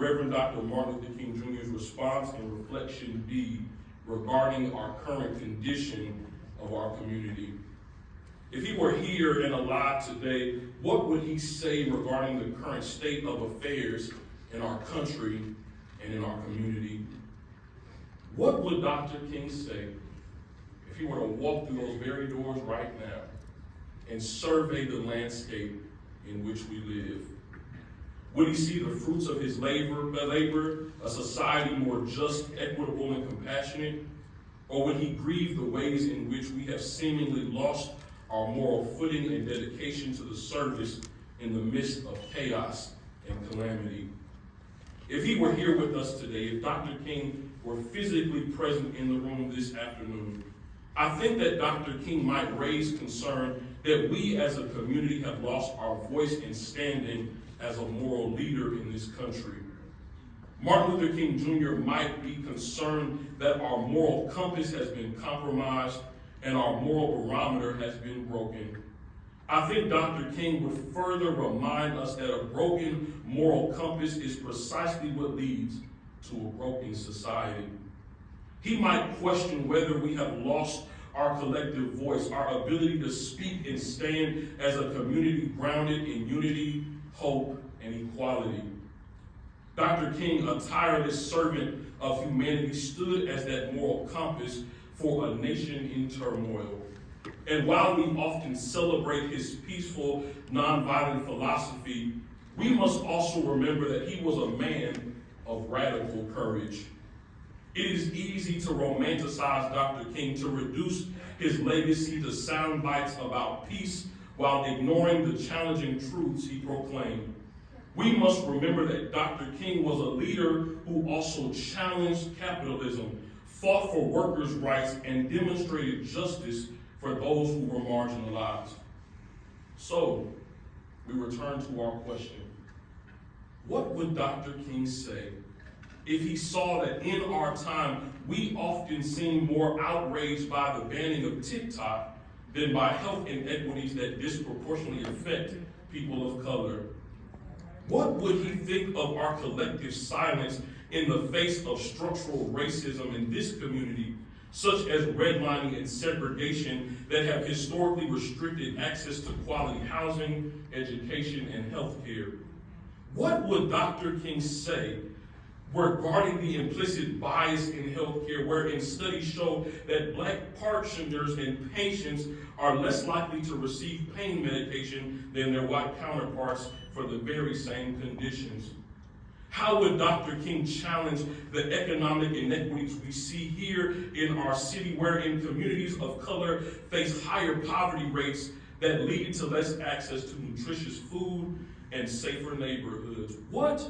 Reverend Dr. Martin Luther King Jr.'s response and reflection be regarding our current condition of our community? If he were here and alive today, what would he say regarding the current state of affairs in our country and in our community? What would Dr. King say if he were to walk through those very doors right now and survey the landscape in which we live? Would he see the fruits of his labor, a society more just, equitable, and compassionate? Or would he grieve the ways in which we have seemingly lost our moral footing and dedication to the service in the midst of chaos and calamity? If he were here with us today, if Dr. King were physically present in the room this afternoon, I think that Dr. King might raise concern that we as a community have lost our voice and standing as a moral leader in this country. Martin Luther King Jr. might be concerned that our moral compass has been compromised and our moral barometer has been broken. I think Dr. King would further remind us that a broken moral compass is precisely what leads to a broken society. He might question whether we have lost our collective voice, our ability to speak and stand as a community grounded in unity, hope, and equality. Dr. King, a tireless servant of humanity, stood as that moral compass for a nation in turmoil. And while we often celebrate his peaceful, nonviolent philosophy, we must also remember that he was a man of radical courage. It is easy to romanticize Dr. King, to reduce his legacy to sound bites about peace while ignoring the challenging truths he proclaimed. We must remember that Dr. King was a leader who also challenged capitalism, fought for workers' rights, and demonstrated justice for those who were marginalized. So, we return to our question. What would Dr. King say if he saw that in our time we often seem more outraged by the banning of TikTok than by health inequities that disproportionately affect people of color? What would he think of our collective silence in the face of structural racism in this community, such as redlining and segregation that have historically restricted access to quality housing, education, and health care? What would Dr. King say regarding the implicit bias in healthcare, wherein studies show that Black parishioners and patients are less likely to receive pain medication than their white counterparts for the very same conditions? How would Dr. King challenge the economic inequities we see here in our city, wherein communities of color face higher poverty rates that lead to less access to nutritious food and safer neighborhoods? What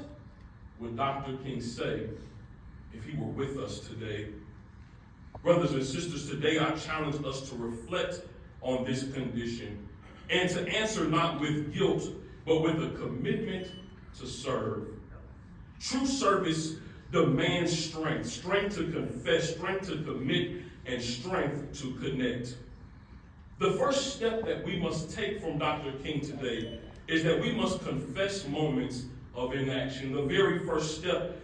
would Dr. King say if he were with us today? Brothers and sisters, today I challenge us to reflect on this condition and to answer not with guilt, but with a commitment to serve. True service demands strength, strength to confess, strength to commit, and strength to connect. The first step that we must take from Dr. King today is that we must confess moments of inaction. The very first step